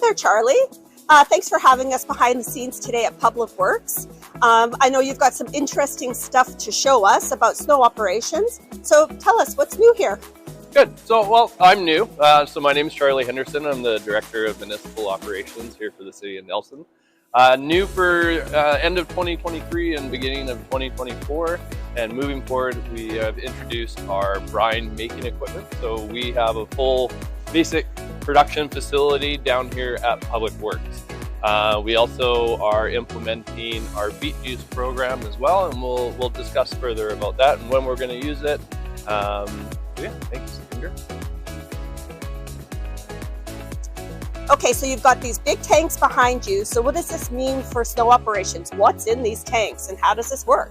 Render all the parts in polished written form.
there, Charlie. Thanks for having us behind the scenes today at Public Works. I know you've got some interesting stuff to show us about snow operations. So tell us, what's new here? Good. So, well, I'm new. So my name is Charlie Henderson. I'm the Director of Municipal Operations here for the City of Nelson. New for end of 2023 and beginning of 2024. And moving forward, we have introduced our brine making equipment. So we have a full basic production facility down here at Public Works. We also are implementing our Beet Juice Program as well, and we'll discuss further about that and when we're going to use it. Yeah, thanks, Inger. Okay, so you've got these big tanks behind you. So what does this mean for snow operations? What's in these tanks and how does this work?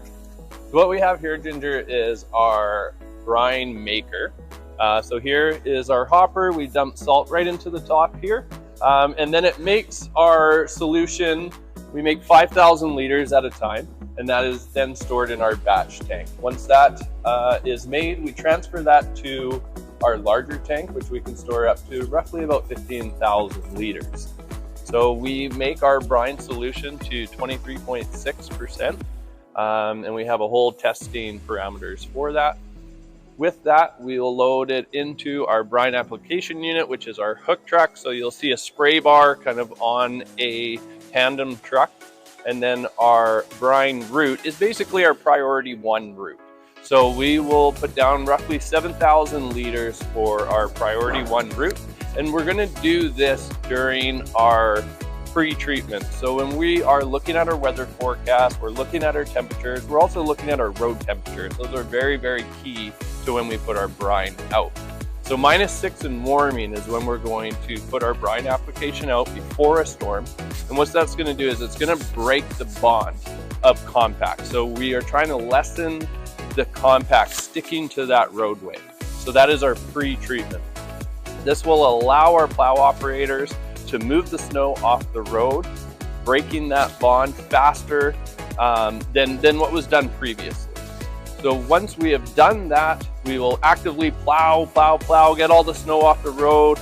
What we have here, Ginger, is our brine maker. So here is our hopper. We dump salt right into the top here. And then it makes our solution. We make 5,000 liters at a time, and that is then stored in our batch tank. Once that is made, we transfer that to our larger tank, which we can store up to roughly about 15,000 liters. So we make our brine solution to 23.6%, and we have a whole testing parameters for that. With that, we will load it into our brine application unit, which is our hook truck. So you'll see a spray bar kind of on a tandem truck. And then our brine route is basically our priority 1 route. So we will put down roughly 7,000 liters for our priority 1 route. And we're gonna do this during our pre-treatment. So when we are looking at our weather forecast, we're looking at our temperatures, we're also looking at our road temperatures. Those are very, very key to when we put our brine out. So -6 and warming is when we're going to put our brine application out before a storm. And what that's gonna do is it's gonna break the bond of compact. So we are trying to lessen the compact sticking to that roadway. So that is our pre-treatment. This will allow our plow operators to move the snow off the road, breaking that bond faster than what was done previously. So once we have done that, we will actively plow, get all the snow off the road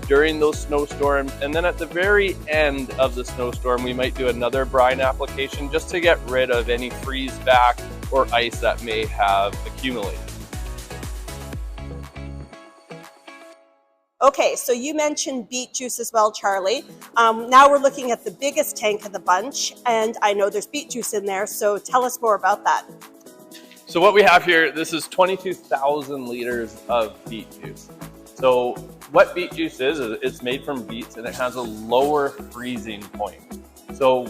during those snowstorms. And then at the very end of the snowstorm, we might do another brine application just to get rid of any freeze back or ice that may have accumulated. Okay, so you mentioned beet juice as well, Charlie. Now we're looking at the biggest tank of the bunch, and I know there's beet juice in there, so tell us more about that. So what we have here, this is 22,000 liters of beet juice. So what beet juice is it's made from beets and it has a lower freezing point. So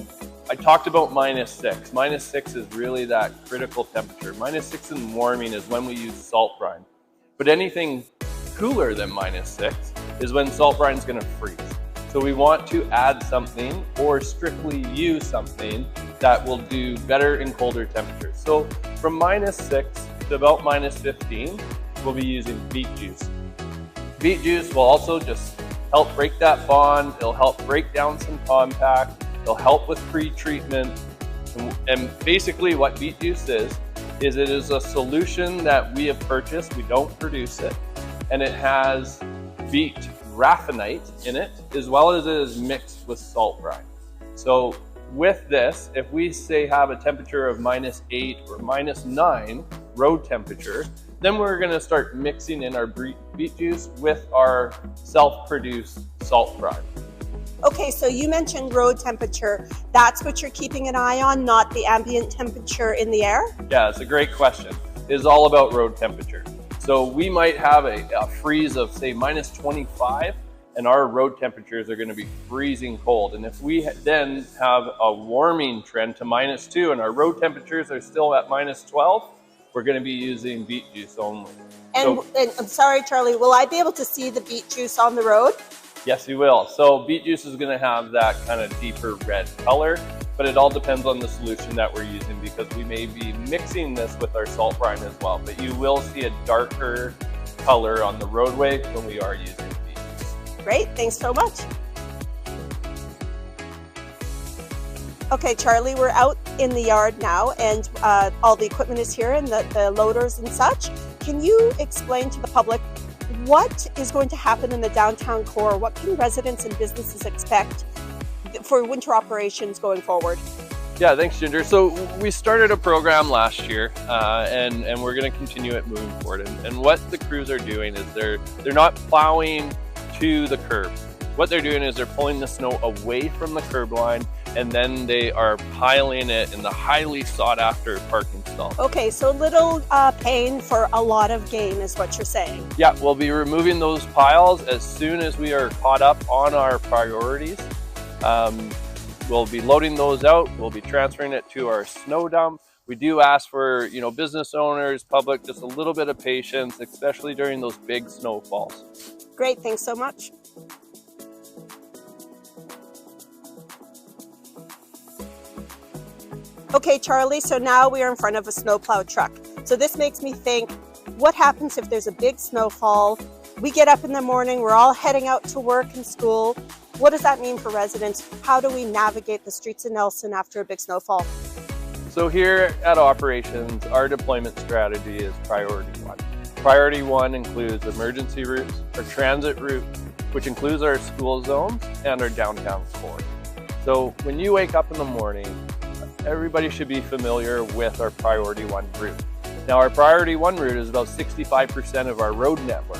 I talked about -6. -6 is really that critical temperature. -6 and warming is when we use salt brine. But anything cooler than -6 is when salt brine is going to freeze. So we want to add something or strictly use something that will do better in colder temperatures. So from -6 to about -15, we'll be using beet juice. Beet juice will also just help break that bond. It'll help break down some compact. It'll help with pre-treatment. And basically what beet juice is it is a solution that we have purchased. We don't produce it. And it has beet raffinate in it, as well as it is mixed with salt brine. So with this, if we say have a temperature of -8 or -9 road temperature, then we're gonna start mixing in our beet juice with our self-produced salt brine. Okay, so you mentioned road temperature. That's what you're keeping an eye on, not the ambient temperature in the air? Yeah, it's a great question. It is all about road temperature. So we might have a freeze of say -25 and our road temperatures are going to be freezing cold. And if we then have a warming trend to -2 and our road temperatures are still at -12, we're going to be using beet juice only. And I'm sorry, Charlie, will I be able to see the beet juice on the road? Yes, you will. So beet juice is going to have that kind of deeper red color, but it all depends on the solution that we're using because we may be mixing this with our salt brine as well. But you will see a darker color on the roadway when we are using beet juice. Great, thanks so much. Okay, Charlie, we're out in the yard now and all the equipment is here and the loaders and such. Can you explain to the public what is going to happen in the downtown core? What can residents and businesses expect for winter operations going forward? Yeah, thanks, Ginger. So we started a program last year, and we're going to continue it moving forward. And what the crews are doing is they're not plowing to the curb. What they're doing is they're pulling the snow away from the curb line, and then they are piling it in the highly sought after parking stall. Okay, so little pain for a lot of gain is what you're saying. Yeah, we'll be removing those piles as soon as we are caught up on our priorities. We'll be loading those out. We'll be transferring it to our snow dump. We do ask for, business owners, public, just a little bit of patience, especially during those big snowfalls. Great, thanks so much. Okay, Charlie, so now we are in front of a snowplow truck. So this makes me think, what happens if there's a big snowfall? We get up in the morning, we're all heading out to work and school. What does that mean for residents? How do we navigate the streets of Nelson after a big snowfall? So here at Operations, our deployment strategy is priority one. Priority one includes emergency routes, our transit route, which includes our school zones and our downtown core. So when you wake up in the morning, everybody should be familiar with our priority one route. Now our priority one route is about 65% of our road network.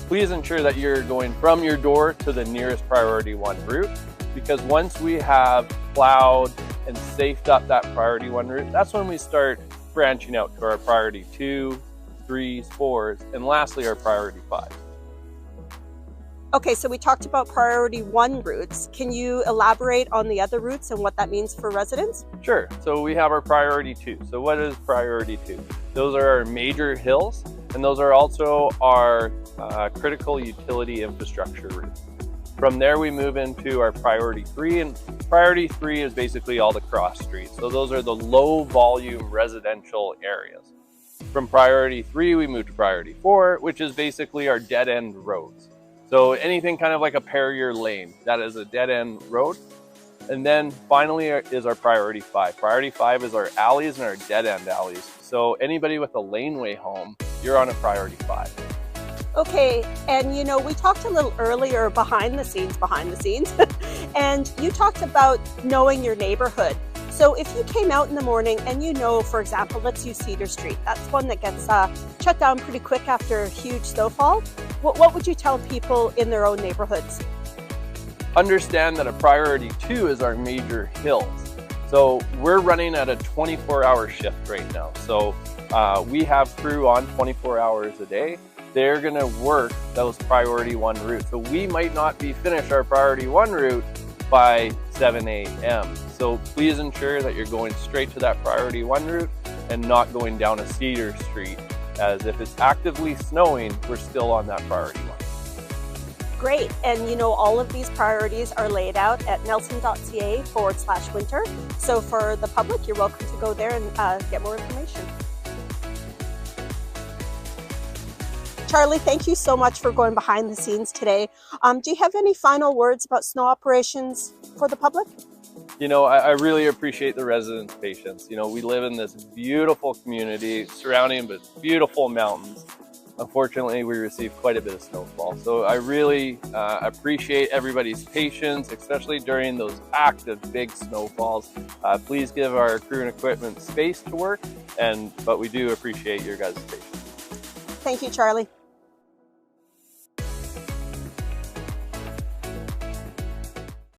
Please ensure that you're going from your door to the nearest priority one route, because once we have plowed and safed up that priority one route, that's when we start branching out to our priority 2, 3s, 4s, and lastly our priority 5. Okay, so we talked about priority one routes. Can you elaborate on the other routes and what that means for residents? Sure. So we have our priority 2. So what is priority 2? Those are our major hills, and those are also our critical utility infrastructure routes. From there, we move into our priority 3, and priority 3 is basically all the cross streets. So those are the low volume residential areas. From priority 3, we move to priority 4, which is basically our dead end roads. So anything kind of like a Perrier lane, that is a dead end road. And then finally is our priority 5. Priority 5 is our alleys and our dead end alleys. So anybody with a laneway home, you're on a priority 5. Okay, and we talked a little earlier behind the scenes, and you talked about knowing your neighborhood. So if you came out in the morning and for example, let's use Cedar Street, that's one that gets shut down pretty quick after a huge snowfall. What would you tell people in their own neighborhoods? Understand that a priority 2 is our major hills. So we're running at a 24-hour shift right now. So we have crew on 24 hours a day. They're gonna work those priority 1 routes. So we might not be finished our priority 1 route by 7 a.m. So please ensure that you're going straight to that priority 1 route and not going down a Cedar Street, as if it's actively snowing, we're still on that priority 1. Great, and all of these priorities are laid out at nelson.ca/winter. So for the public, you're welcome to go there and get more information. Charlie, thank you so much for going behind the scenes today. Do you have any final words about snow operations for the public? I really appreciate the residents' patience. We live in this beautiful community surrounding with beautiful mountains. Unfortunately, we receive quite a bit of snowfall. So I really appreciate everybody's patience, especially during those active big snowfalls. Please give our crew and equipment space to work, but we do appreciate your guys' patience. Thank you, Charlie.